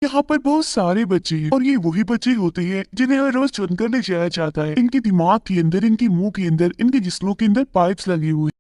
यहाँ पर बहुत सारे बच्चे हैं और ये वही बच्चे होते हैं जिन्हें हर रोज चुनकर ले जाया जाता है। इनके दिमाग के अंदर, इनके मुंह के अंदर, इनके जिस्मों के अंदर पाइप्स लगे हुए हैं।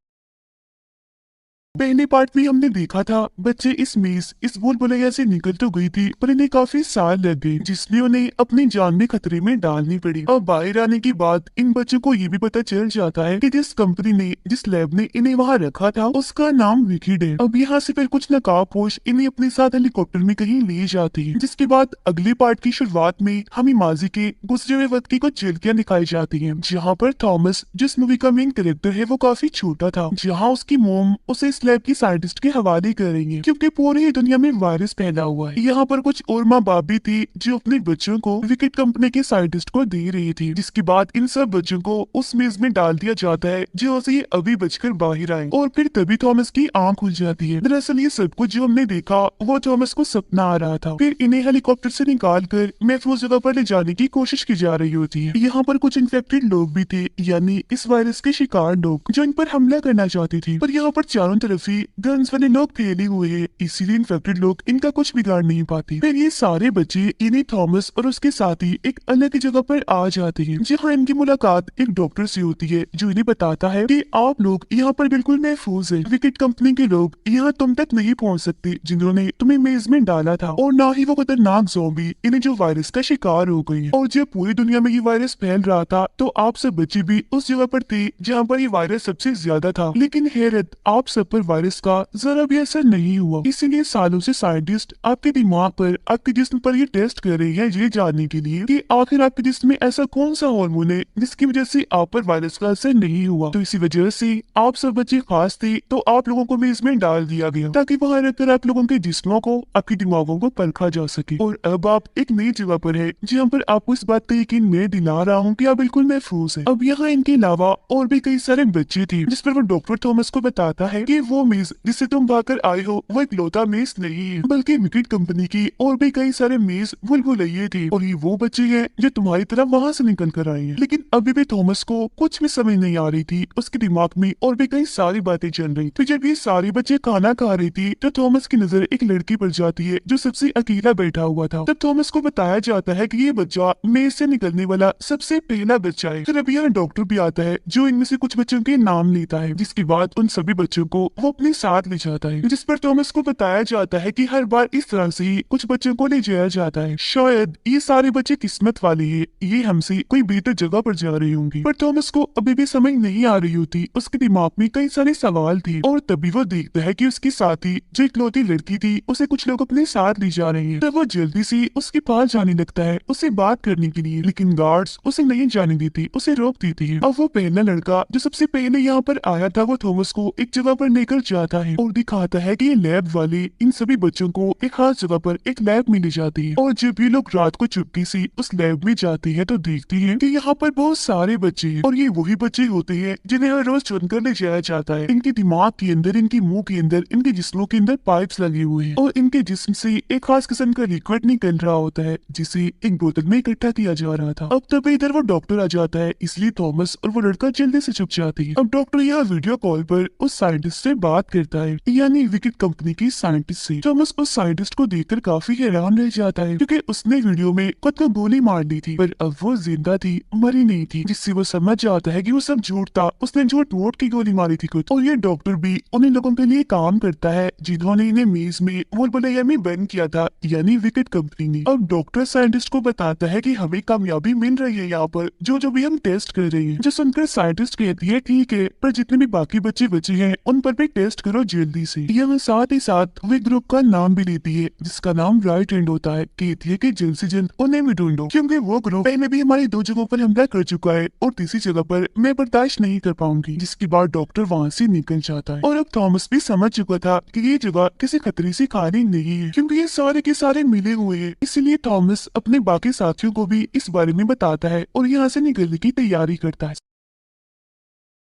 पहले पार्ट में हमने देखा था बच्चे इस भूल भुलैया से निकल तो गई थी, पर इन्हें काफी साल लग गए जिसलिए उन्हें अपनी जान भी खतरे में डालनी पड़ी। और बाहर आने के बाद इन बच्चों को ये भी पता चल जाता है कि जिस कंपनी ने, जिस लैब ने इन्हें वहाँ रखा था उसका नाम विकिड है। अब यहाँ से फिर कुछ नकाबपोश इन्हें अपने साथ हेलीकॉप्टर में कहीं ले जाती है, जिसके बाद अगले पार्ट की शुरुआत में हमें माजी के गुजरे हुए वक्त की कुछ झलकियां दिखाई जाती है, जहाँ पर थॉमस, जिस मूवी का मेन कैरेक्टर है, वो काफी छोटा था, जहाँ उसकी मोम उसे इस लैब की साइंटिस्ट के हवाले करेंगे क्योंकि पूरी ही दुनिया में वायरस फैला हुआ है। यहाँ पर कुछ और माँ बाप भी थी जो अपने बच्चों को विकेट कंपनी के साइंटिस्ट को दे रही थी, जिसके बाद इन सब बच्चों को उस मेज में डाल दिया जाता है जो से ये अभी बचकर बाहर आए। और फिर तभी थॉमस की आंख खुल जाती है। दरअसल ये सब कुछ जो हमने देखा वो थॉमस को सपना आ रहा था। फिर इन्हें हेलीकॉप्टर से निकाल कर महफूज जगह पर ले जाने की कोशिश की जा रही होती है। यहाँ पर कुछ इन्फेक्टेड लोग भी थे, यानी इस वायरस के शिकार लोग जो इन पर हमला करना चाहते थे, पर यहाँ पर चारों तरफ ही गन्स वाले लोग फैले हुए हैं, इसीलिए इन्फेक्टेड लोग इनका कुछ बिगाड़ नहीं पाते। फिर ये सारे बच्चे इन्हें थॉमस और उसके साथी एक अलग जगह पर आ जाते हैं, जहाँ इनकी मुलाकात एक डॉक्टर से होती है जो इन्हें बताता है कि आप लोग यहाँ पर बिल्कुल महफूज है। विकेट कंपनी के लोग यहाँ तुम तक नहीं पहुँच सकते जिन्होंने तुम्हें मेज में डाला था, और ना ही वो खतरनाक ज़ॉम्बी इन्हें जो वायरस का शिकार हो गई है। और जब पूरी दुनिया में ये वायरस फैल रहा था तो आप सब बच्चे भी उस जगह पर थे जहाँ पर ये वायरस सबसे ज्यादा था, लेकिन हैरत, आप सब पर वायरस का जरा भी असर नहीं हुआ। इसीलिए सालों से साइंटिस्ट आपके दिमाग पर, आपके जिस्म पर ये टेस्ट कर रहे हैं ये जानने के लिए कि आखिर आपके जिस्म में ऐसा कौन सा हार्मोन है जिसकी वजह से आप पर वायरस का असर नहीं हुआ। तो इसी वजह से आप सब बच्चे खास थे तो आप लोगों को मेज में डाल दिया गया ताकि वहां रहकर आप लोगों के जिस्मों को, आपके दिमागों को परखा जा सके। और अब आप एक नई जगह पर है जहाँ पर आपको इस बात का यकीन मैं दिला रहा हूँ कि आप बिल्कुल महफूज है। अब यहाँ इनके अलावा और भी कई सारे बच्चे थे, जिस पर वो डॉक्टर थॉमस को बताता है कि वो मेज जिससे तुम भागकर आए हो वो एक लौता मेज नहीं है, बल्कि विकेट कंपनी की और भी कई सारे मेज भूलभुलैये थे, और ये वो बच्चे हैं जो तुम्हारी तरह वहाँ से निकल कर आए हैं। लेकिन अभी भी थॉमस को कुछ भी समझ नहीं आ रही थी, उसके दिमाग में और भी कई सारी बातें चल रही। तो जब ये सारे बच्चे खाना खा रही थी तो थॉमस की नजर एक लड़की पर जाती है जो सबसे अकेला बैठा हुआ था। तब थॉमस को बताया जाता है कि ये बच्चा मेज से निकलने वाला सबसे पहला बच्चा है। फिर अभी यहाँ डॉक्टर भी आता है जो इनमें से कुछ बच्चों के नाम लेता है, जिसके बाद उन सभी बच्चों को वो अपने साथ ले जाता है, जिस पर थॉमस को बताया जाता है कि हर बार इस तरह से ही कुछ बच्चों को ले जाया जाता है। शायद ये सारे बच्चे किस्मत वाले हैं, ये हमसे कोई बेहतर जगह पर जा रही होंगी। पर थॉमस को अभी भी समझ नहीं आ रही होती, उसके दिमाग में कई सारे सवाल थे। और तभी वो देखता है कि उसकी साथी जो इकलौती लड़की थी उसे कुछ लोग अपने साथ ले जा रहे हैं। तब वो जल्दी से उसके पास जाने लगता है उससे बात करने के लिए, लेकिन गार्ड्स उसे नहीं जाने देते, उसे रोक देते हैं। अब वो पहला लड़का जो सबसे पहले यहाँ पर आया था वो थॉमस को एक जगह पर लेकर जाता है और दिखाता है कि ये लैब वाले इन सभी बच्चों को एक खास जगह पर एक लैब में ले जाते हैं। और जब ये लोग रात को चुपके से उस लैब में जाते हैं तो देखते हैं कि यहाँ पर बहुत सारे बच्चे हैं, और ये वही बच्चे होते हैं जिन्हें हर रोज चुनकर ले जाया जाता है। इनके दिमाग के अंदर, इनके मुंह के अंदर, इनके जिस्मों के अंदर पाइप्स लगे हुए हैं, और इनके जिस्म से एक खास किस्म का लिक्विड निकल रहा होता है जिसे एक बोतल में इकट्ठा किया जा रहा था। अब तभी इधर वो डॉक्टर आ जाता है, इसलिए थॉमस और वो लड़का जल्दी से छुप जाते हैं। अब डॉक्टर यहाँ वीडियो कॉल पर उस साइंटिस्ट से बात करता है, यानी विकेट कंपनी की साइंटिस्ट से। थॉमस उस साइंटिस्ट को देखकर काफी हैरान रह जाता है क्योंकि उसने वीडियो में खुद को गोली मार दी थी, पर अब वो जिंदा थी, मरी नहीं थी, जिससे वो समझ जाता है कि वो सब झूठ था, उसने झूठ मूठ की गोली मारी थी खुद। और ये डॉक्टर भी उन्हीं लोगों के लिए काम करता है जिन्होंने इन्हें मेज में भूलभुलैया में बंद किया था, यानी विकेट कंपनी ने। अब डॉक्टर साइंटिस्ट को बताता है कि हमें कामयाबी मिल रही है यहाँ पर, जो जो भी हम टेस्ट कर रहे हैं। जो सुनकर साइंटिस्ट कहती है ठीक है, पर जितने भी बाकी बच्चे बचे हैं उन पर भी टेस्ट करो जल्दी से। यह साथ ही साथ वो ग्रुप का नाम भी लेती है जिसका नाम राइट हैंड होता है। कहती है कि जल्द से जल्द उन्हें भी ढूंढो क्योंकि वो ग्रुप पहले भी हमारी दो जगहों पर हमला कर चुका है और तीसरी जगह पर मैं बर्दाश्त नहीं कर पाऊंगी। जिसके बाद डॉक्टर वहाँ से निकल जाता है। और अब थॉमस भी समझ चुका था कि ये जगह किसी खतरे से खाली नहीं है क्योंकि ये सारे के सारे मिले हुए हैं। इसलिए थॉमस अपने बाकी साथियों को भी इस बारे में बताता है और यहाँ से निकलने की तैयारी करता है।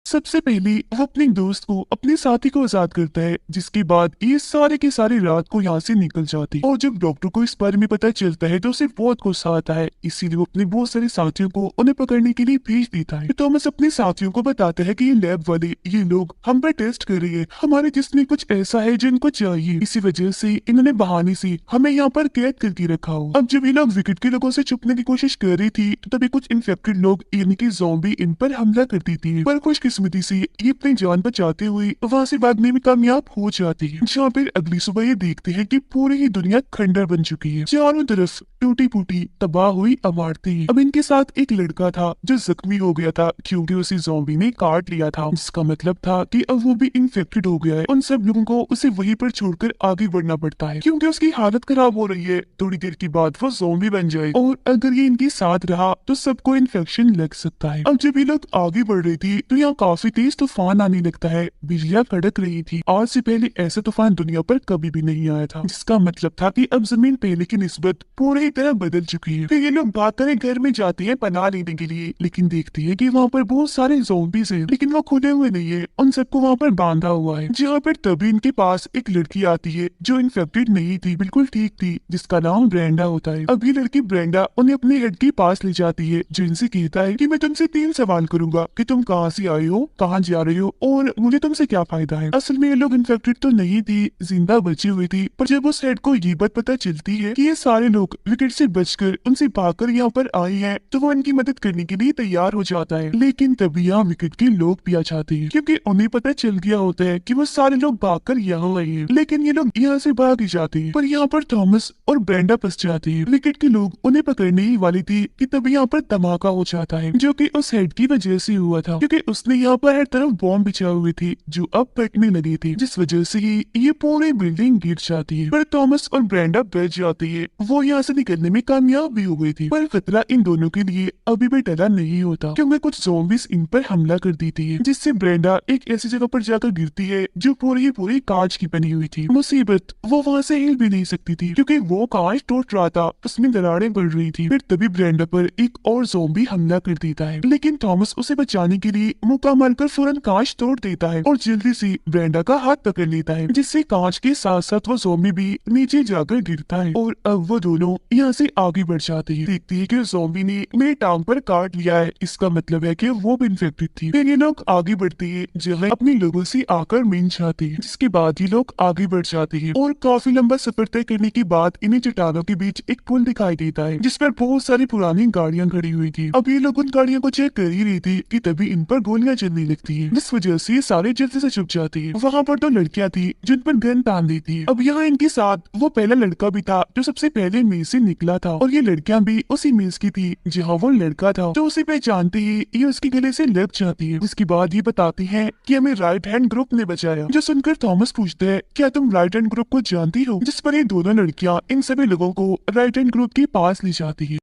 सबसे पहले वो अपने दोस्त को, अपने साथी को आजाद करता है, जिसके बाद ये सारे के सारी रात को यहाँ से निकल जाती है। और जब डॉक्टर को इस बारे में पता चलता है तो उसे बहुत गुस्सा आता है, इसीलिए वो अपने बहुत सारे साथियों को उन्हें पकड़ने के लिए भेज देता है। थॉमस अपने साथियों को बताता है कि ये लैब वाले, ये लोग हम पर टेस्ट कर रही है, हमारे जिस्म में कुछ ऐसा है जो इनको चाहिए, इसी वजह से इन्होंने बहाने से हमें यहाँ पर कैद करके रखा हो। अब जब ये लोग विकेट के लोगों से छुपने की कोशिश कर रही थी तो तभी कुछ इन्फेक्टेड लोग यानी कि ज़ॉम्बी इन पर हमला कर देती है, पर खुशकिस्मती से ये अपनी जान बचाते हुए वहाँ से भागने में कामयाब हो जाती है। जहाँ फिर अगली सुबह ये देखते हैं कि पूरी ही दुनिया खंडर बन चुकी है, चारों तरफ टूटी फूटी तबाह हुई इमारतें। अब इनके साथ एक लड़का था जो जख्मी हो गया था क्योंकि उसे ज़ॉम्बी ने काट लिया था, जिसका मतलब था कि अब वो भी इन्फेक्टेड हो गया है। उन सब लोगों को उसे वहीं पर छोड़कर आगे बढ़ना पड़ता है क्योंकि उसकी हालत खराब हो रही है, थोड़ी देर के बाद वो ज़ॉम्बी बन जाए और अगर ये इनके साथ रहा तो सबको इन्फेक्शन लग सकता है। अब जब ये लोग आगे बढ़ रही थी तो यहाँ काफी तेज तूफान आने लगता है, बिजलियां कड़क रही थी। आज से पहले ऐसा तूफान दुनिया पर कभी भी नहीं आया था, जिसका मतलब था कि अब जमीन पहले की निस्बत पूरी तरह बदल चुकी है। फिर ये लोग भागकर घर में जाते हैं पनाह लेने के लिए, लेकिन देखते हैं कि वहाँ पर बहुत सारे ज़ॉम्बीज़ हैं, लेकिन वो खुले हुए नहीं है, उन सबको वहाँ पर बांधा हुआ है। जहाँ पर तभी इनके पास एक लड़की आती है जो इन्फेक्टेड नहीं थी, बिल्कुल ठीक थी, जिसका नाम ब्रेंडा होता है। अब ये लड़की ब्रेंडा उन्हें अपने हेड के पास ले जाती है, जो इनसे कहता है कि मैं तुमसे 3 सवाल करूंगा कि तुम कहाँ से आए हो, कहाँ जा रहे हो और मुझे तुमसे क्या फायदा है। असल में ये लोग इन्फेक्टेड तो नहीं थी, जिंदा बची हुई थी, पर जब उस हेड को ये बात पता चलती है कि ये सारे लोग विकेट से बचकर उनसे भागकर यहाँ पर आए हैं तो वो इनकी मदद करने के लिए तैयार हो जाता है। लेकिन तभी यहाँ विकेट के लोग भी आ जाते हैं क्योंकि उन्हें पता चल गया होता है कि वो सारे लोग भागकर यहाँ आए हैं, लेकिन ये लोग यहाँ से भाग ही जाते हैं। पर यहाँ पर थॉमस और ब्रेंडा फंस जाते हैं। विकेट के लोग उन्हें पकड़ने ही वाली थी कि तभी यहाँ पर धमाका हो जाता है, जो कि उस हेड की वजह से हुआ था क्योंकि उसने यहाँ पर हर तरफ बॉम्ब बिछाए हुए थे जो अब फटने लगी थी, जिस वजह से ही ये पूरी बिल्डिंग गिर जाती है। पर थॉमस और ब्रेंडा बच जाती है, वो यहाँ से निकलने में कामयाब भी हो गई थी। पर खतरा इन दोनों के लिए अभी भी टला नहीं होता क्योंकि कुछ ज़ॉम्बीज़ इन पर हमला कर देती है, जिससे ब्रेंडा एक ऐसी जगह पर जाकर गिरती है जो पूरी ही पूरी कांच की बनी हुई थी। मुसीबत, वो वहाँ से हिल भी नहीं सकती थी क्योंकि वो कांच टूट रहा था, उसमें दरारें पड़ रही थी। फिर तभी ब्रेंडा पर एक और ज़ॉम्बी हमला कर देता है, लेकिन थॉमस उसे बचाने के लिए मौका मारकर फौरन कांच तोड़ देता है और जल्दी से ब्रेंडा का हाथ पकड़ लेता है, जिससे कांच के साथ साथ वो ज़ॉम्बी भी नीचे जाकर गिरता है। और अब वो दोनों यहाँ से आगे बढ़ जाते हैं, देखती है कि ज़ॉम्बी ने मेरी टांग पर काट लिया है, इसका मतलब है कि वो भी इन्फेक्टेड थी। फिर ये लोग आगे बढ़ते हैं, जगह अपने लोगों से आकर मिल जाते हैं, जिसके बाद ये लोग आगे बढ़ जाते हैं और काफी लंबा सफर तय करने के बाद इन्हें चट्टानों के बीच एक पुल दिखाई देता है जिस पर बहुत सारी पुरानी गाड़ियां खड़ी हुई थी। अब ये लोग उन गाड़ियों को चेक कर ही रही थी कि तभी इन पर गोलियां चलने लगती है, जिस वजह से ये सारे जल्दी से छुप जाते हैं। वहाँ पर 2 लड़कियां थी जिन पर गन तान दी थी। अब यहाँ इनके साथ वो पहला लड़का भी था जो सबसे पहले मेज से निकला था और ये लड़कियां भी उसी मेज की थी जहाँ वो लड़का था, तो उसे पहचानते ही ये उसके गले से लग जाती है। जिसके बाद ये बताती है कि हमें राइट हैंड ग्रुप ने बचाया, जो सुनकर थॉमस पूछते हैं क्या तुम राइट हैंड ग्रुप को जानती हो, जिस पर ये दोनों लड़कियां इन सभी लोगों को राइट हैंड ग्रुप के पास ले जाती है।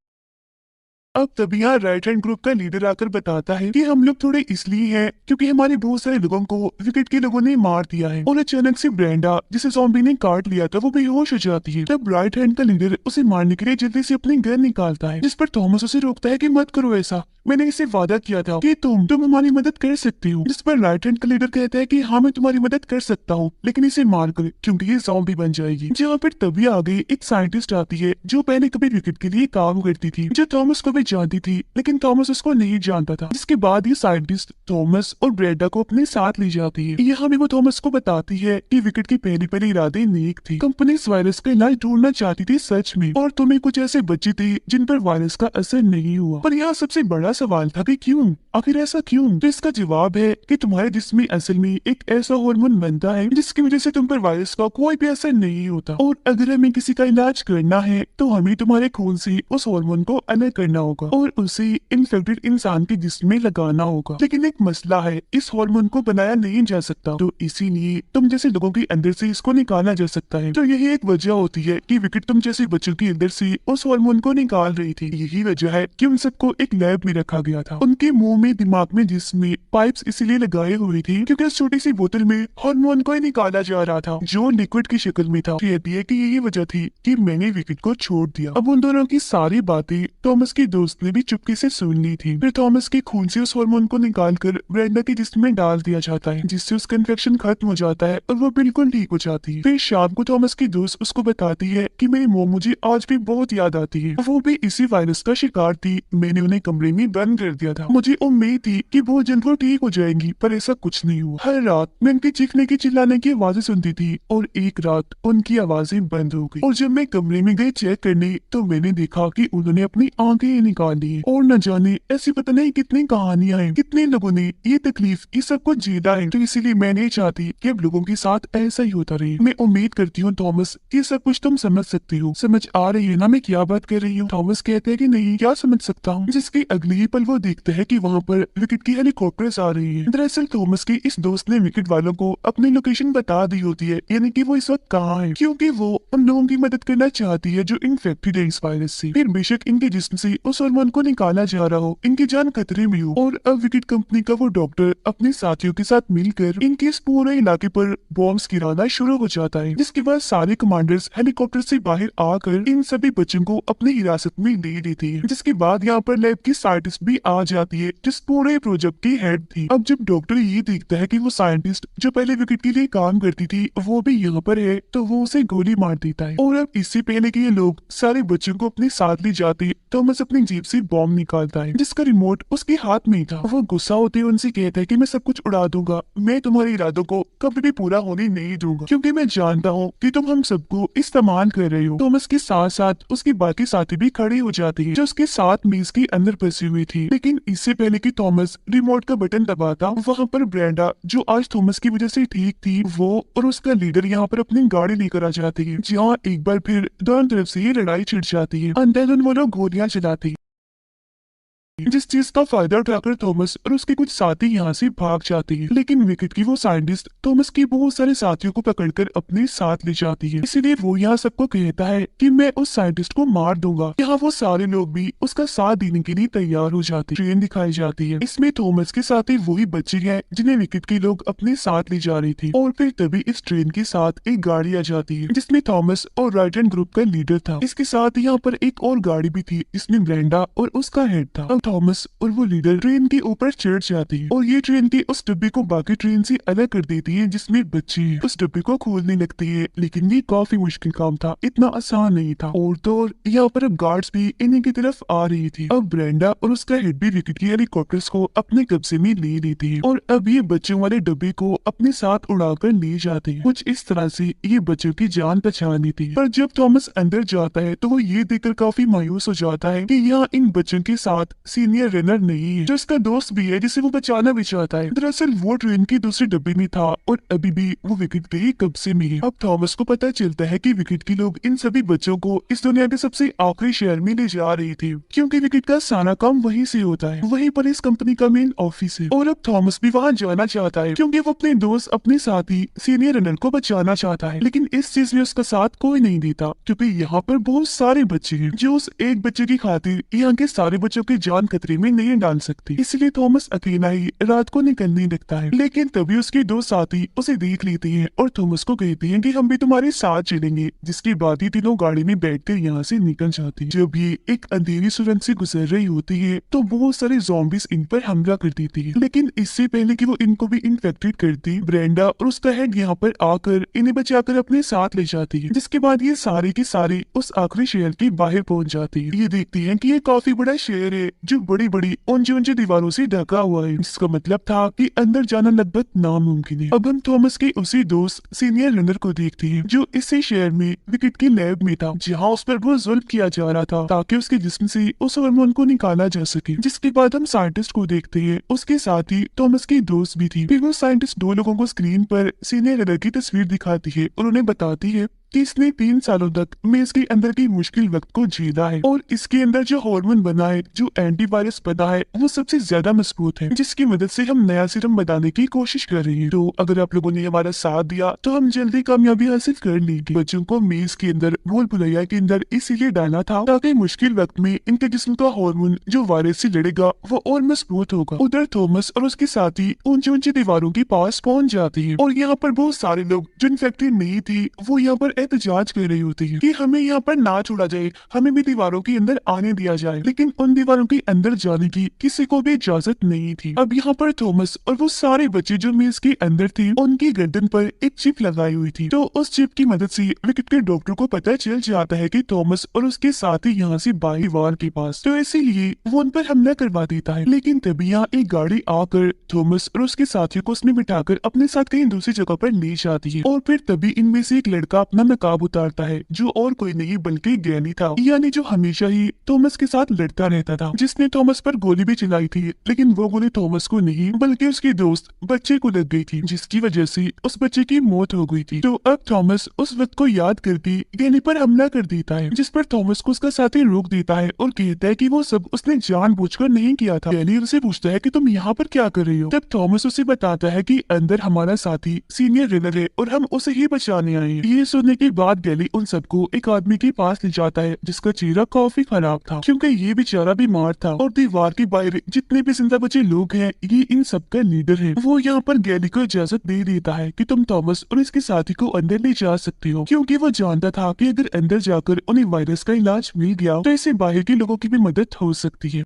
अब तभी यहाँ राइट हैंड ग्रुप का लीडर आकर बताता है कि हम लोग थोड़े इसलिए हैं क्योंकि हमारे बहुत सारे लोगों को विकेट के लोगों ने मार दिया है। और अचानक से ब्रेंडा, जिसे ज़ॉम्बी ने काट लिया था, वो बेहोश हो जाती है। तब राइट हैंड का लीडर उसे मारने के लिए जल्दी से अपनी गन निकालता है, जिस पर थॉमस उसे रोकता है कि मत करो ऐसा, मैंने इससे वादा किया था कि तुम हमारी मदद कर सकते हो। जिस पर राइट हैंड का लीडर कहता है कि हाँ मैं तुम्हारी मदद कर सकता हूँ, लेकिन इसे मार कर क्योंकि ये ज़ॉम्बी बन जाएगी। जहाँ पर तभी आगे एक साइंटिस्ट आती है जो पहले कभी विकेट के लिए काम करती थी, जो थॉमस को भी जानती थी, लेकिन थॉमस उसको नहीं जानता था। जिसके बाद ये साइंटिस्ट थॉमस और ब्रेंडा को अपने साथ ले जाती है। यहाँ भी वो थॉमस को बताती है कि विकेट की पहले इरादे नेक थे, कंपनी इस वायरस का इलाज ढूंढना चाहती थी सच में, और तुम्हें कुछ ऐसे बच्चे थे जिन पर वायरस का असर नहीं हुआ। पर यहाँ सबसे बड़ा सवाल था कि क्यों, आखिर ऐसा क्यों? तो इसका जवाब है कि तुम्हारे जिस्म में असल में एक ऐसा हार्मोन बनता है जिसकी वजह से तुम पर वायरस का कोई भी असर नहीं होता, और अगर हमें किसी का इलाज करना है तो हमें तुम्हारे खून से उस हार्मोन को अलग करना होगा और उसे इन्फेक्टेड इंसान के जिस्म में लगाना होगा। लेकिन एक मसला है, इस हार्मोन को बनाया नहीं जा सकता, तो इसीलिए तुम जैसे लोगों के अंदर से इसको निकाला जा सकता है। तो यही एक वजह होती है कि विकेट तुम जैसे बच्चों के अंदर से उस हार्मोन को निकाल रही थी। यही वजह है कि उन सबको एक लैब में रखा गया था। उनके मुंह में, दिमाग में, जिसमें पाइप्स इसीलिए लगाए हुए थे क्योंकि उस छोटी सी बोतल में हार्मोन को ही निकाला जा रहा था जो लिक्विड की शक्ल में था। कहती है कि यही वजह थी कि मैंने विकेट को छोड़ दिया। अब उन दोनों की सारी बातें थॉमस के दोस्त ने भी चुपके से सुन ली थी। फिर थॉमस के खून से उस हार्मोन को निकालकर ब्रेंडा के जिस्म में डाल दिया जाता है, जिससे उसका इन्फेक्शन खत्म हो जाता है और वो बिल्कुल ठीक हो जाती है। फिर शाम को थॉमस की दोस्त उसको बताती है कि मेरी मोम मुझे आज भी बहुत याद आती है, वो भी इसी वायरस का शिकार थी। मैंने उन्हें कमरे में बंद कर दिया था। मुझे उम्मीद थी कि बहुत जल्द वो ठीक हो जाएंगी, पर ऐसा कुछ नहीं हुआ। हर रात मैं उनकी चीखने की चिल्लाने की आवाजें सुनती थी और एक रात उनकी आवाजें बंद हो गई। और जब मैं कमरे में गई चेक करने तो मैंने देखा कि उन्होंने अपनी आंखें निकाल ली हैं। और न जाने ऐसी पता नहीं कितनी कहानियां हैं, कितने लोगों ने ये तकलीफ ये सब कुछ झेला है। तो इसीलिए मैं नहीं चाहती कि अब लोगों के साथ ऐसा ही होता रहे। मैं उम्मीद करती हूँ थॉमस ये सब कुछ तुम समझ सकती हो। समझ आ रही है ना मैं क्या बात कर रही हूँ? थॉमस कहते हैं कि नहीं, क्या समझ सकता हूँ। जिसके अगले ही पल वो देखते हैं कि वहाँ पर विकेट की हेलीकॉप्टर्स आ रही है। दरअसल थॉमस के इस दोस्त ने विकेट वालों को अपनी लोकेशन बता दी होती है, यानी कि वो इस वक्त कहाँ है, क्योंकि वो उन लोगों की मदद करना चाहती है जो इन्फेक्टेड है इस वायरस से। फिर बेशक इनके जिस्म से उस हार्मोन को निकाला जा रहा हो, इनकी जान खतरे में हो, और अब विकेट कंपनी का वो डॉक्टर अपने साथियों के साथ मिलकर इनके इस पूरे इलाके पर बॉम्ब्स गिराना शुरू हो जाता है। जिसके बाद सारे कमांडर्स हेलीकॉप्टर से बाहर आकर इन सभी बच्चों को अपनी हिरासत में ले लेती है। जिसके बाद यहाँ पर लैब की साइंटिस्ट भी आ जाती है, जिस पूरे प्रोजेक्ट की हेड थी। अब जब डॉक्टर ये देखता है कि वो साइंटिस्ट जो पहले विकेट के लिए काम करती थी वो भी यहाँ पर है, तो वो उसे गोली मार देता है। और अब इससे पहले कि ये लोग सारे बच्चों को अपने साथ ले जाते, थॉमस अपनी जेब से बॉम्ब निकालता है, जिसका रिमोट उसके हाथ में ही था। वो गुस्सा होते हुए उनसे कहता है कि मैं सब कुछ उड़ा दूंगा, मैं तुम्हारे इरादों को कभी भी पूरा होने नहीं दूंगा, क्योंकि मैं जानता हूँ कि तुम हम सबको इस्तेमाल कर रहे हो। थॉमस के साथ साथ उसकी बाकी साथी भी खड़े हो जाते हैं जो उसके साथ मेज के अंदर फंसी हुई थी। लेकिन इससे पहले कि थॉमस रिमोट का बटन दबाता, वहाँ पर ब्रेंडा जो आज थॉमस की वजह से ठीक थी, वो और उसका लीडर यहाँ पर अपनी गाड़ी लेकर आ जाती है, जहाँ एक बार फिर दोनों तरफ से ये लड़ाई छिड़ जाती है। अंदर वो लोग गोलियां चलाते हैं, जिस चीज का फायदा उठाकर थॉमस और उसके कुछ साथी यहाँ से भाग जाते हैं। लेकिन विकेट की वो साइंटिस्ट थॉमस के बहुत सारे साथियों को पकड़कर अपने साथ ले जाती है। इसीलिए वो यहाँ सबको कहता है कि मैं उस साइंटिस्ट को मार दूंगा। यहाँ वो सारे लोग भी उसका साथ देने के लिए तैयार हो जाते हैं। ट्रेन दिखाई जाती है, इसमें थॉमस के साथ ही वही बच्चे हैं जिन्हें विकेट के लोग अपने साथ ले जा रही थी। और फिर तभी इस ट्रेन के साथ एक गाड़ी आ जाती है जिसमें थॉमस और राइटन ग्रुप का लीडर था। इसके साथ यहाँ पर एक और गाड़ी भी थी जिसमें ब्रेंडा और उसका हेड था। थॉमस और वो लीडर ट्रेन के ऊपर चढ़ जाती है और ये ट्रेन के उस डब्बे को बाकी ट्रेन से अलग कर देती है जिसमें बच्चे हैं। उस डब्बे को खोलने लगती है, लेकिन ये काफी मुश्किल काम था, इतना आसान नहीं था। और तो और यहाँ पर अब गार्ड्स भी इन्हीं की तरफ आ रही थी। अब ब्रेंडा और उसका हेड भी विकेट की हेलीकॉप्टर्स को अपने कब्जे में ले लेती है और अब ये बच्चों वाले डब्बे को अपने साथ उड़ाकर ले जाते हैं। कुछ इस तरह से ये बच्चों की जान बचा लेती है। पर जब थॉमस अंदर जाता है तो वो ये देखकर काफी मायूस हो जाता है कि यहाँ इन बच्चों के साथ सीनियर रनर नहीं है जो इसका दोस्त भी है जिसे वो बचाना भी चाहता है। दरअसल वो ट्रेन की दूसरे डब्बे में था और अभी भी वो विकेट के ही कब्जे में है। अब थॉमस को पता चलता है कि विकेट के लोग इन सभी बच्चों को इस दुनिया के सबसे आखिरी शहर में ले जा रही थी, क्योंकि विकेट का सारा काम वहीं से होता है, वहीं पर इस कंपनी का मेन ऑफिस है। और अब थॉमस भी वहाँ जाना चाहता है क्योंकि वो अपने दोस्त अपने साथी सीनियर रनर को बचाना चाहता है। लेकिन इस चीज में उसका साथ कोई नहीं देता, क्योंकि यहाँ पर बहुत सारे बच्चे हैं जो उस एक बच्चे की खातिर यहाँ के सारे बच्चों की जान खतरे में नहीं डाल सकती। इसलिए थॉमस अकेला ही रात को निकलने लगता है। लेकिन तभी उसके दो साथी उसे देख लेते हैं और थॉमस को कहते हैं कि हम भी तुम्हारे साथ चलेंगे। जिसके बाद ही तीनों गाड़ी में बैठकर यहाँ से निकल जाती है। जब ये एक अंधेरी सुरंग से गुजर रही होती है तो बहुत सारे ज़ॉम्बीज इन पर हमला कर देती है। लेकिन इससे पहले कि वो इनको भी इन्फेक्टेड करती, ब्रेंडा और उसका हेड यहाँ पर आकर इन्हें बचाकर अपने साथ ले जाती है। जिसके बाद ये सारे के सारे उस आखिरी शहर के बाहर पहुंच जाती है। ये देखती है कि ये काफी बड़ा शहर है जो बड़ी बड़ी ऊंची ऊंची दीवारों से ढका हुआ है, जिसका मतलब था कि अंदर जाना लगभग नामुमकिन है। अब हम थॉमस के उसी दोस्त सीनियर रनर को देखते हैं जो इसी शहर में विकेट की लैब में था, जहाँ उस पर बहुत जुल्म किया जा रहा था ताकि उसके जिस्म से उस हार्मोन को निकाला जा सके। जिसके बाद हम साइंटिस्ट को देखते हैं, उसके साथ ही थॉमस की दोस्त भी थी। फिर वो साइंटिस्ट दो लोगों को स्क्रीन पर सीनियर रनर की तस्वीर दिखाती है और उन्हें बताती है कि इसने 3 सालों तक मेज के अंदर की मुश्किल वक्त को झेला है और इसके अंदर जो हार्मोन बना है, जो एंटीवायरस बना है, वो सबसे ज्यादा मजबूत है, जिसकी मदद से हम नया सीरम बनाने की कोशिश कर रहे हैं। तो अगर आप लोगों ने हमारा साथ दिया तो हम जल्दी कामयाबी हासिल कर लेंगे। बच्चों को मेज के अंदर भूल भुलैया के अंदर इसीलिए डाला था ताकि मुश्किल वक्त में इनके जिस्म का हार्मोन जो वायरस से लड़ेगा वो और मजबूत होगा। उधर थॉमस और उसके साथी ऊंची ऊंची दीवारों के पास पहुंच जाते हैं और यहाँ पर बहुत सारे लोग जो इन्फेक्टेड नहीं थे वो यहाँ पर एहतजाज कर रही होती है कि हमें यहाँ पर ना छोड़ा जाए, हमें भी दीवारों के अंदर आने दिया जाए। लेकिन उन दीवारों के अंदर जाने की किसी को भी इजाजत नहीं थी। अब यहाँ पर थॉमस और वो सारे बच्चे जो मेज के अंदर थे, उनकी गर्दन पर एक चिप लगाई हुई थी। तो उस चिप की मदद से विकेट के डॉक्टर को पता चल जाता है कि थॉमस और उसके साथी यहाँ से बाहर दीवार के पास, तो इसीलिए वो उन पर हमला करवा देता है। लेकिन तभी यहाँ एक गाड़ी आकर थॉमस और उसके साथियों को उसमें बिठाकर अपने साथ कहीं दूसरी जगह पर ले जाती है। और फिर तभी इनमें से एक लड़का अपना नकाब उतारता है, जो और कोई नहीं बल्कि गैनी था, यानी जो हमेशा ही थॉमस के साथ लड़ता रहता था, जिसने थॉमस पर गोली भी चलाई थी। लेकिन वो गोली थॉमस को नहीं बल्कि उसके दोस्त बच्चे को लग गई थी, जिसकी वजह से उस बच्चे की मौत हो गई थी। तो अब थॉमस उस वक्त को याद करके गैनी पर हमला कर देता है, जिस पर थॉमस को उसका साथी रोक देता है और कहता है कि वो सब उसने जानबूझकर नहीं किया था। गैनी उनसे पूछता है कि तुम यहाँ पर क्या कर रही हो? तब थॉमस उसे बताता है कि अंदर हमारा साथी सीनियर रेनर है और हम उसे ही बचाने आए हैं। ये सुनने के बाद गैली उन सबको एक आदमी के पास ले जाता है, जिसका चेहरा काफी खराब था, क्योंकि ये बेचारा बीमार था। और दीवार के बाहर जितने भी जिंदा बचे लोग हैं, ये इन सबका लीडर है। वो यहाँ पर गैली को इजाजत दे देता है कि तुम थॉमस और इसके साथी को अंदर ले जा सकते हो, क्योंकि वो जानता था कि अगर अंदर जाकर उन्हें वायरस का इलाज मिल गया तो इससे बाहर के लोगों की भी मदद हो सकती है।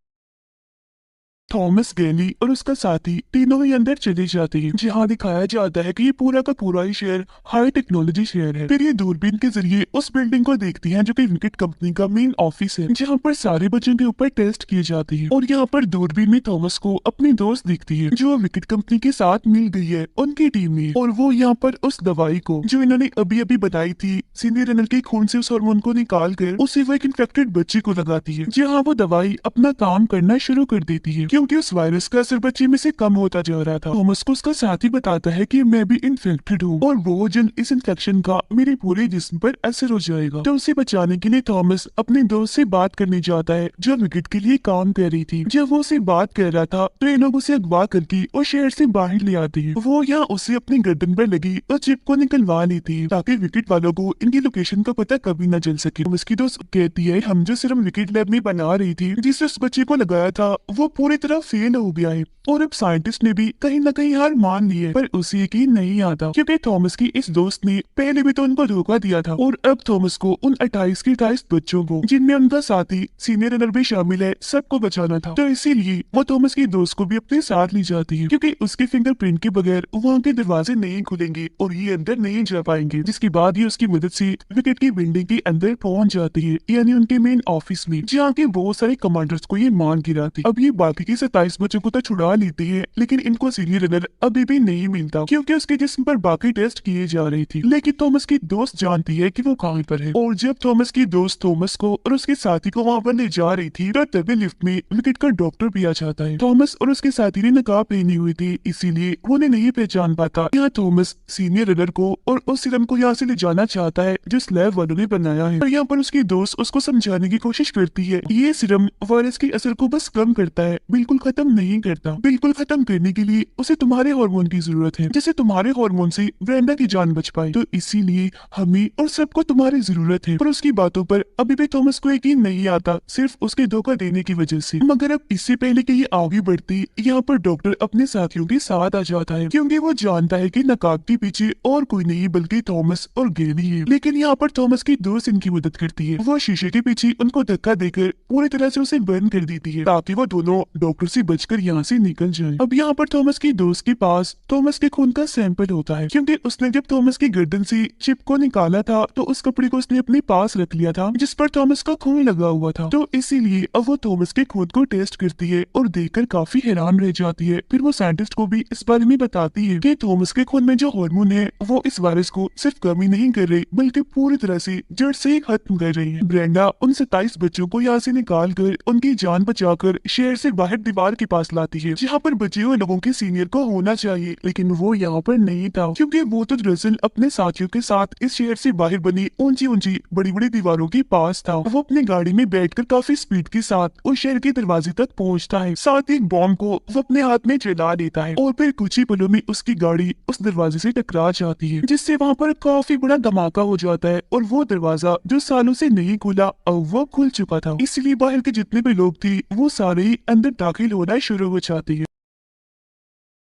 थॉमस, गैली और उसका साथी तीनों ही अंदर चले जाते हैं, जहाँ दिखाया जाता है कि ये पूरा का पूरा ही शहर हाई टेक्नोलॉजी शहर है। फिर ये दूरबीन के जरिए उस बिल्डिंग को देखती हैं, जो कि विकेट कंपनी का मेन ऑफिस है, जहाँ पर सारे बच्चों के ऊपर टेस्ट किए जाते हैं। और यहाँ पर दूरबीन में थॉमस को अपनी दोस्त दिखती है, जो विकेट कंपनी के साथ मिल गई है उनकी टीम में। और वो यहाँ पर उस दवाई को जो इन्होंने अभी अभी बनाई थी, सीनियर रनर के खून से उस हार्मोन को निकाल कर उसे वो एक इन्फेक्टेड बच्चे को लगाती है, जहाँ वो दवाई अपना काम करना शुरू कर देती है, क्योंकि उस वायरस का असर बच्चे में से कम होता जा रहा था। थॉमस को उसका साथी बताता है कि मैं भी इन्फेक्टेड हूँ और वो जल्द इस इन्फेक्शन का मेरे पूरे जिस्म पर असर हो जाएगा। तो उसे बचाने के लिए थॉमस अपने दोस्त से बात करने जाता है, जो विकेट के लिए काम कर रही थी। जब वो उसे बात कर रहा था तो ये लोग उसे अगवा करके और शहर से बाहर ले आते हैं। वो यहाँ उसे अपनी गर्दन पर लगी और चिप को निकलवा लेती है, ताकि विकेट वालों को इनकी लोकेशन का पता कभी न चल सके। उसकी दोस्त कहती है, हम जो सिर्फ विकेट लैब में बना रही थी, जिससे उस बच्चे को लगाया था, वो पूरी तरह फेल हो गया है और अब साइंटिस्ट ने भी कहीं न कहीं हार मान ली है। पर उसे यकीन नहीं आता, क्योंकि थॉमस की इस दोस्त ने पहले भी तो उनको धोखा दिया था। और अब थॉमस को उन 28 के 28 बच्चों को, जिनमें उनका साथी सीनियर रनर भी शामिल है, सबको बचाना था। तो इसीलिए वो थॉमस की दोस्त को भी अपने साथ ले जाती है, क्योंकि उसके फिंगरप्रिंट के बगैर वहाँ के दरवाजे नहीं खुलेंगे और ये अंदर नहीं जा पाएंगे। जिसके बाद ये उसकी मदद से विकेट की बिल्डिंग के अंदर पहुंच जाती है, यानी उनके मेन ऑफिस में, जहाँ के बहुत सारे कमांडर्स को ये मान गिराती। अब ये बाकी के 27 बच्चों को तो छुड़ा लेती है, लेकिन इनको सीनियर रनर अभी भी नहीं मिलता, क्योंकि उसके जिस्म पर बाकी टेस्ट किए जा रही थी। लेकिन थॉमस की दोस्त जानती है कि वो कहाँ पर है। और जब थॉमस की दोस्त थॉमस को और उसके साथी को वहाँ पर ले जा रही थी, तो तभी लिफ्ट में विकेट का डॉक्टर भी आ जाता है। थॉमस और उसके साथी ने नकाब पहनी हुई थी, इसीलिए वो उन्हें नहीं पहचान पाता। यहाँ थॉमस सीनियर रनर को और उस सीरम को यहाँ से ले जाना चाहता है, जो स्लैब वालों ने बनाया है। और यहाँ पर उसकी दोस्त उसको समझाने की कोशिश करती है, ये सीरम वायरस के असर को बस कम करता है, बिल्कुल खत्म नहीं करता। बिल्कुल खत्म करने के लिए उसे तुम्हारे हार्मोन की जरूरत है, जैसे तुम्हारे हार्मोन से ब्रेंडा की जान बच पाए। तो इसीलिए हमें और सबको तुम्हारी जरूरत है। पर उसकी बातों पर अभी भी थॉमस को यकीन नहीं आता, सिर्फ उसके धोखा देने की वजह से। मगर अब इससे पहले कि ये आगे बढ़ती, यहाँ पर डॉक्टर अपने साथियों के साथ आ जाता है, क्योंकि वो जानता है कि नकाब के पीछे और कोई नहीं बल्कि थॉमस और गैली है। लेकिन यहाँ पर थॉमस की दोस्त इनकी मदद करती है। वो शीशे के पीछे उनको धक्का देकर पूरी तरह से उसे बंद कर देती है, ताकि वो दोनों डॉक्टर से बचकर यहाँ से निकल जाए। अब यहाँ पर थॉमस की दोस्त के पास थॉमस के खून का सैंपल होता है, क्योंकि उसने जब थॉमस की गर्दन से चिप को निकाला था, तो उस कपड़े को उसने अपने पास रख लिया था, जिस पर थॉमस का खून लगा हुआ था। तो इसीलिए अब वो थॉमस के खून को टेस्ट करती है और देखकर काफी हैरान रह जाती है। फिर वो साइंटिस्ट को भी इस बारे में बताती है कि थॉमस के खून में जो हार्मोन है, वो इस वायरस को सिर्फ कम ही नहीं कर रही, बल्कि पूरी तरह से जड़ से ही खत्म कर रही है। ब्रेंडा उन 27 बच्चों को यहाँ से निकाल कर उनकी जान बचाकर शहर से बाहर दीवार के पास लाती है, जहाँ पर बचे हुए लोगों के सीनियर को होना चाहिए, लेकिन वो यहाँ पर नहीं था, क्योंकि वो तो दरअसल अपने साथियों के साथ इस शहर से बाहर बनी ऊंची ऊंची बड़ी बड़ी दीवारों के पास था। वो अपनी गाड़ी में बैठकर काफी स्पीड के साथ उस शहर के दरवाजे तक पहुंचता है। साथ ही एक बॉम्ब को वो अपने हाथ में जला देता है और फिर कुछ ही पलों में उसकी गाड़ी उस दरवाजे से टकरा जाती है, जिससे वहाँ पर काफी बड़ा धमाका हो जाता है और वो दरवाजा जो सालों से नहीं खुला, अब वो खुल चुका था। इसलिए बाहर के जितने भी लोग थे, वो सारे ही अंदर दाखिल होना शुरू हो जाते हैं।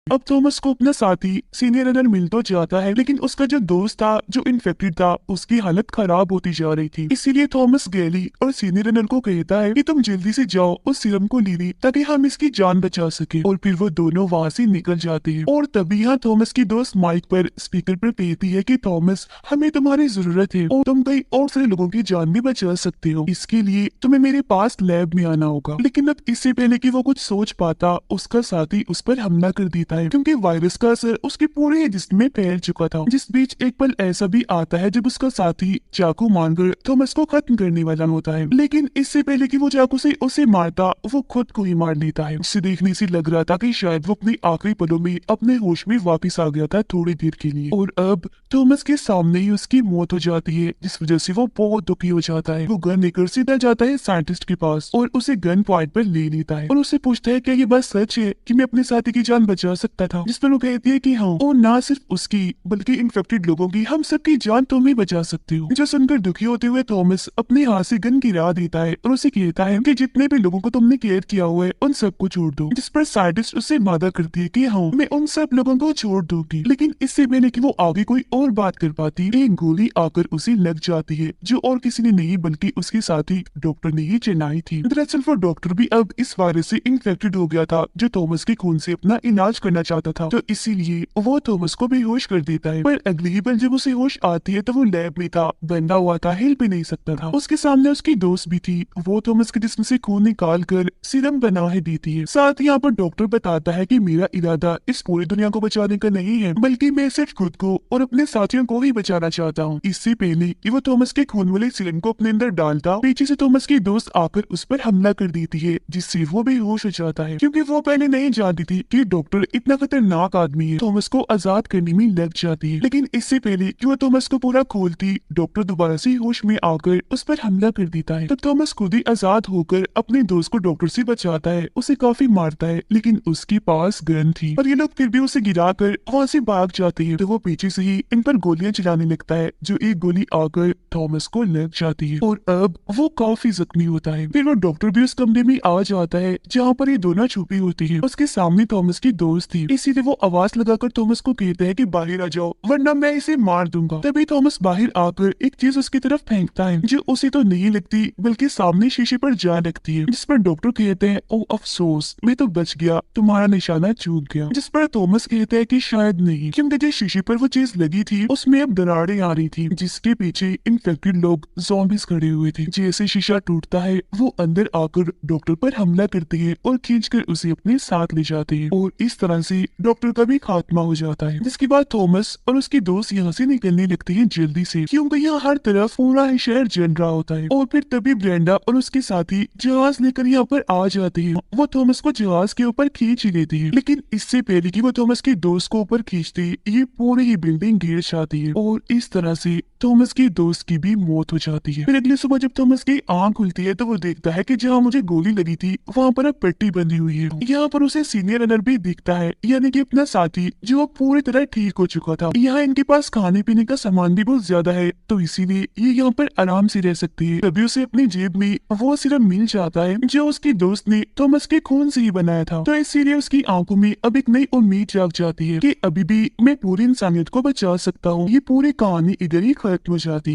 अब थॉमस को अपना साथी सीनियर रनर मिल तो जाता है, लेकिन उसका जो दोस्त था जो इन्फेक्टेड था उसकी हालत खराब होती जा रही थी। इसीलिए थॉमस गैली और सीनियर रनर को कहता है कि तुम जल्दी से जाओ उस सीरम को ले ताकि हम इसकी जान बचा सके। और फिर वो दोनों वहाँ से निकल जाते हैं। और तभी यहाँ थॉमस की दोस्त माइक पर स्पीकर पर कहती है कि थॉमस, हमें तुम्हारी जरूरत है और तुम कई और सारे लोगों की जान भी बचा सकते हो। इसके लिए तुम्हें मेरे पास लैब में आना होगा। लेकिन अब इससे पहले कि वो कुछ सोच पाता, उसका साथी उस पर हमला कर देता है, क्योंकि वायरस का असर उसके पूरे जिस्म में फैल चुका था। जिस बीच एक पल ऐसा भी आता है जब उसका साथी चाकू मारकर थॉमस को खत्म करने वाला होता है, लेकिन इससे पहले कि वो चाकू से उसे मारता, वो खुद को ही मार लेता है। इसे देखने से लग रहा था कि शायद वो अपने आखिरी पलों में अपने होश में वापस आ गया था थोड़ी देर के लिए। और अब थॉमस के सामने ही उसकी मौत हो जाती है, जिस वजह से वो बहुत दुखी हो जाता है। वो गन लेकर सीधा जाता है साइंटिस्ट के पास और उसे गन पॉइंट पर ले लेता है और उससे पूछता है क्या ये बात सच है कि मैं अपने साथी की जान बचा सकता था। जिस पर वो कहती है कि हाँ, और ना सिर्फ उसकी बल्कि इन्फेक्टेड लोगों की, हम सबकी जान तुम ही बचा सकते हो। जो सुनकर दुखी होते हुए थॉमस अपने हाथ से गन गिरा देता है और उसे कहता है कि जितने भी लोगों को तुमने केयर किया हुआ है उन सबको छोड़ दो। जिस पर साइंटिस्ट उससे वादा करती है कि हाँ, मैं उन सब लोगों को छोड़ दूंगी। लेकिन इससे पहले कि वो आगे कोई और बात कर पाती, एक गोली आकर उसे लग जाती है, जो और किसी ने नहीं बल्कि उसके साथी डॉक्टर ने ही चलाई थी। दरअसल वो डॉक्टर भी अब इस वायरस से इन्फेक्टेड हो गया था, जो थॉमस के खून से अपना इलाज करना चाहता था। तो इसीलिए वो थॉमस को बेहोश कर देता है। पर अगली ही पल जब उसे होश आती है तो वो लैब में था, बंधा हुआ था, हिल भी नहीं सकता था। उसके सामने उसकी दोस्त भी थी। वो थॉमस के जिस्म से खून निकाल कर सीरम बना है देती है। साथ ही यहाँ पर डॉक्टर बताता है कि मेरा इरादा इस पूरी दुनिया को बचाने का नहीं है, बल्कि मैं सिर्फ खुद को और अपने साथियों को ही बचाना चाहता हूँ। इससे पहले कि वो थॉमस के खून वाले सीरम को अपने अंदर डालता, पीछे से थॉमस की दोस्त आकर उस पर हमला कर देती है, जिससे वो बेहोश हो जाता है, क्योंकि वो पहले नहीं जानती थी कि डॉक्टर इतना खतरनाक आदमी है। थॉमस को आजाद करने में लग जाती है, लेकिन इससे पहले कि वो थॉमस को पूरा खोलती, डॉक्टर दोबारा से होश में आकर उस पर हमला कर देता है। तब थॉमस खुद ही आजाद होकर अपने दोस्त को डॉक्टर से बचाता है, उसे काफी मारता है, लेकिन उसके पास गन थी और ये लोग फिर भी उसे गिराकर वहाँ से भाग जाते हैं। तो वो पीछे से ही इन पर गोलियां चलाने लगता है, जो एक गोली आकर थॉमस को लग जाती है और अब वो काफी जख्मी होता है। फिर वो डॉक्टर भी उस कमरे में आ जाता है जहाँ पर ये दोनों छुपी होती है। उसके सामने थॉमस की दोस्त थी, इसीलिए वो आवाज लगाकर थॉमस को कहता है कि बाहर आ जाओ वरना मैं इसे मार दूंगा। तभी थॉमस बाहर आकर एक चीज उसकी तरफ फेंकता है, जो उसे तो नहीं लगती बल्कि सामने शीशे पर जा लगती है। जिस पर डॉक्टर कहते हैं, ओ अफसोस, मैं तो बच गया, तुम्हारा निशाना चूक गया। जिस पर थॉमस कहता है कि शायद नहीं, क्योंकि जिस शीशे पर वो चीज लगी थी उसमें अब दरारें आ रही थी, जिसके पीछे इन्फेक्टेड लोग ज़ॉम्बीज खड़े हुए थे। जैसे शीशा टूटता है वो अंदर आकर डॉक्टर पर हमला करते हैं और खींचकर उसे अपने साथ ले जाते हैं और इस तरह से डॉक्टर का भी खात्मा हो जाता है। जिसके बाद थॉमस और उसकी दोस्त यहाँ से निकलने लगते हैं जल्दी से, क्योंकि यहाँ हर तरफ पूरा ही शहर जल रहा होता है। और फिर तभी ब्रेंडा और उसके साथी जहाज लेकर यहाँ पर आ जाते हैं। वो थॉमस को जहाज के ऊपर खींच ही लेते हैं, लेकिन इससे पहले कि वो थॉमस के दोस्त को ऊपर खींचते, ये पूरी ही बिल्डिंग गिर जाती है और इस तरह से थॉमस की दोस्त की भी मौत हो जाती है। फिर अगली सुबह जब थॉमस की आंख खुलती है तो वो देखता है कि जहाँ मुझे गोली लगी थी वहाँ पर अब पट्टी बंधी हुई है। यहाँ पर उसे सीनियर रनर भी दिखता है, यानी कि अपना साथी जो पूरी तरह ठीक हो चुका था। यहाँ इनके पास खाने पीने का सामान भी बहुत ज्यादा है, तो इसीलिए ये यहाँ पर आराम से रह सकती है। तभी उसे अपनी जेब में वो सिरम मिल जाता है जो उसकी दोस्त ने थॉमस के खून से ही बनाया था। तो इसीलिए उसकी आंखों में अब एक नई उम्मीद जाग जाती है कि अभी भी मैं पूरी इंसानियत को बचा सकता हूँ। ये पूरी कहानी इधर ही खत्म हो जाती है।